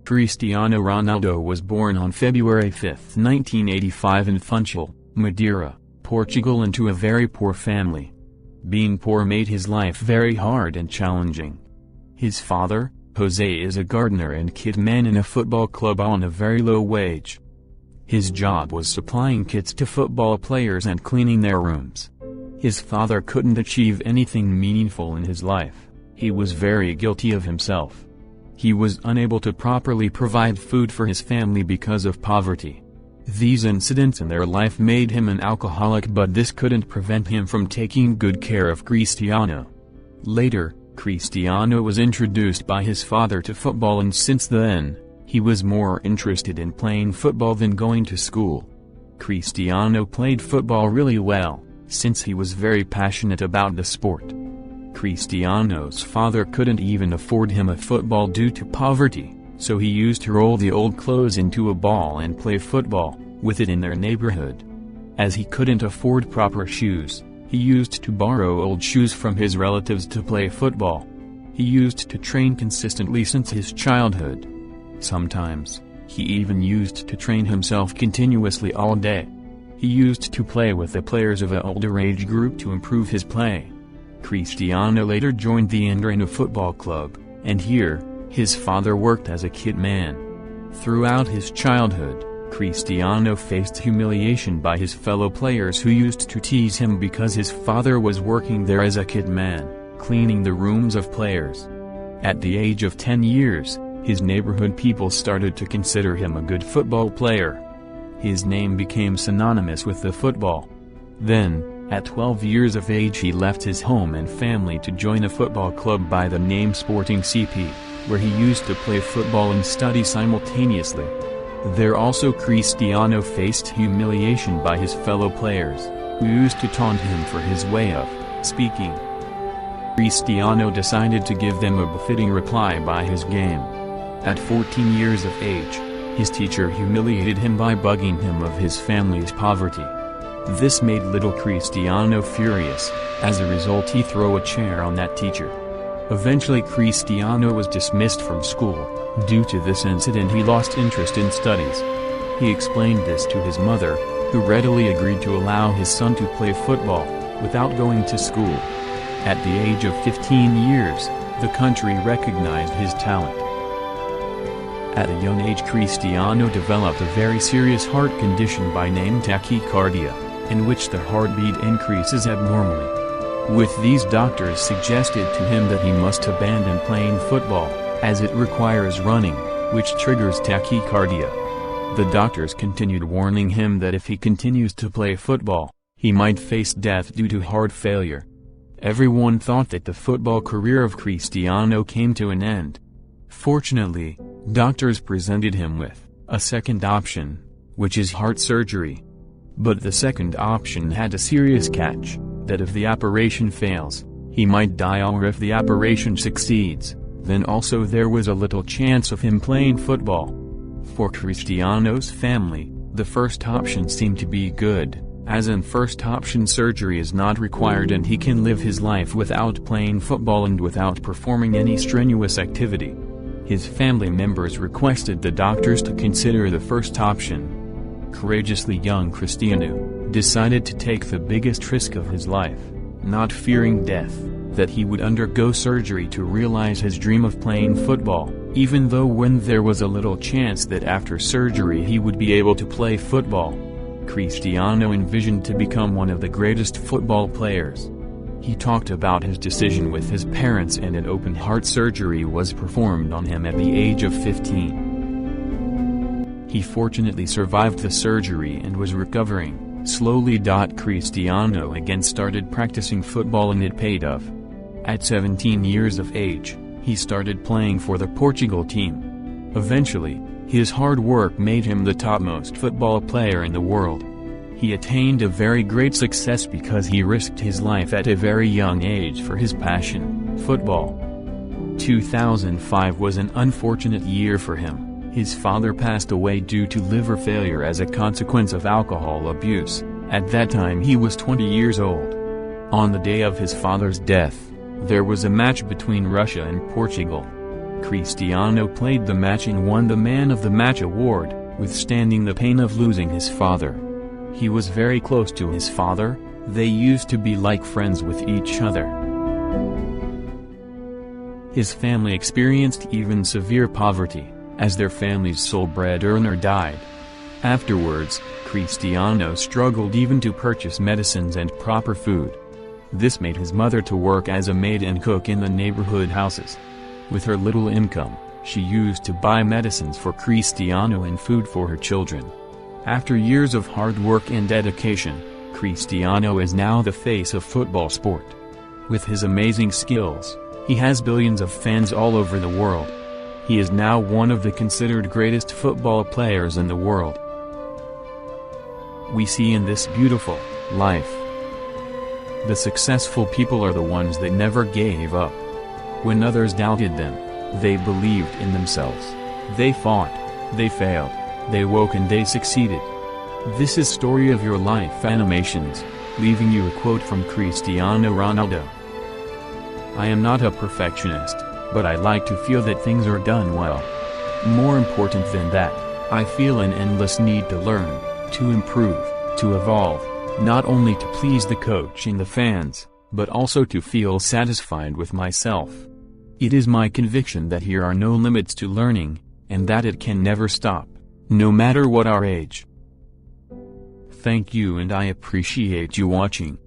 Cristiano Ronaldo was born on February 5, 1985 in Funchal, Madeira, Portugal, into a very poor family. Being poor made his life very hard and challenging. His father, Jose, is a gardener and kit man in a football club on a very low wage. His job was supplying kits to football players and cleaning their rooms. His father couldn't achieve anything meaningful in his life. He was very guilty of himself. He was unable to properly provide food for his family because of poverty. These incidents in their life made him an alcoholic, but this couldn't prevent him from taking good care of Cristiano. Later, Cristiano was introduced by his father to football, and since then, he was more interested in playing football than going to school. Cristiano played football really well, since he was very passionate about the sport. Cristiano's father couldn't even afford him a football due to poverty, so he used to roll the old clothes into a ball and play football with it in their neighborhood. As he couldn't afford proper shoes, he used to borrow old shoes from his relatives to play football. He used to train consistently since his childhood. Sometimes, he even used to train himself continuously all day. He used to play with the players of an older age group to improve his play. Cristiano later joined the Madeira football club, and here, his father worked as a kit man. Throughout his childhood, Cristiano faced humiliation by his fellow players who used to tease him because his father was working there as a kit man, cleaning the rooms of players. At the age of 10 years, his neighborhood people started to consider him a good football player. His name became synonymous with the football. Then, at 12 years of age, he left his home and family to join a football club by the name Sporting CP, where he used to play football and study simultaneously. There also Cristiano faced humiliation by his fellow players, who used to taunt him for his way of speaking. Cristiano decided to give them a befitting reply by his game. At 14 years of age, his teacher humiliated him by bugging him of his family's poverty. This made little Cristiano furious. As a result, he threw a chair on that teacher. Eventually, Cristiano was dismissed from school. Due to this incident, he lost interest in studies. He explained this to his mother, who readily agreed to allow his son to play football, without going to school. At the age of 15 years, the country recognized his talent. At a young age, Cristiano developed a very serious heart condition by name tachycardia, in which the heartbeat increases abnormally. With these, doctors suggested to him that he must abandon playing football, as it requires running, which triggers tachycardia. The doctors continued warning him that if he continues to play football, he might face death due to heart failure. Everyone thought that the football career of Cristiano came to an end. Fortunately, doctors presented him with a second option, which is heart surgery. But the second option had a serious catch, that if the operation fails, he might die, or if the operation succeeds, then also there was a little chance of him playing football. For Cristiano's family, the first option seemed to be good, as in first option surgery is not required and he can live his life without playing football and without performing any strenuous activity. His family members requested the doctors to consider the first option. Courageously young Cristiano decided to take the biggest risk of his life, not fearing death, that he would undergo surgery to realize his dream of playing football, even though when there was a little chance that after surgery he would be able to play football. Cristiano envisioned to become one of the greatest football players. He talked about his decision with his parents, and an open heart surgery was performed on him at the age of 15. He fortunately survived the surgery and was recovering slowly. Cristiano again started practicing football, and it paid off. At 17 years of age, he started playing for the Portugal team. Eventually, his hard work made him the topmost football player in the world. He attained a very great success because he risked his life at a very young age for his passion, football. 2005 was an unfortunate year for him. His father passed away due to liver failure as a consequence of alcohol abuse, At that time he was 20 years old. On the day of his father's death, there was a match between Russia and Portugal. Cristiano played the match and won the Man of the Match award, withstanding the pain of losing his father. He was very close to his father, they used to be like friends with each other. His family experienced even severe poverty, as their family's sole bread earner died. Afterwards, Cristiano struggled even to purchase medicines and proper food. This made his mother to work as a maid and cook in the neighborhood houses. With her little income, she used to buy medicines for Cristiano and food for her children. After years of hard work and dedication, Cristiano is now the face of football sport. With his amazing skills, he has billions of fans all over the world. He is now one of the considered greatest football players in the world. We see in this beautiful life. The successful people are the ones that never gave up. When others doubted them, they believed in themselves. They fought, they failed, they woke and they succeeded. This is Story of Your Life Animations, leaving you a quote from Cristiano Ronaldo. I am not a perfectionist, but I like to feel that things are done well. More important than that, I feel an endless need to learn, to improve, to evolve, not only to please the coach and the fans, but also to feel satisfied with myself. It is my conviction that here are no limits to learning, and that it can never stop, no matter what our age. Thank you and I appreciate you watching.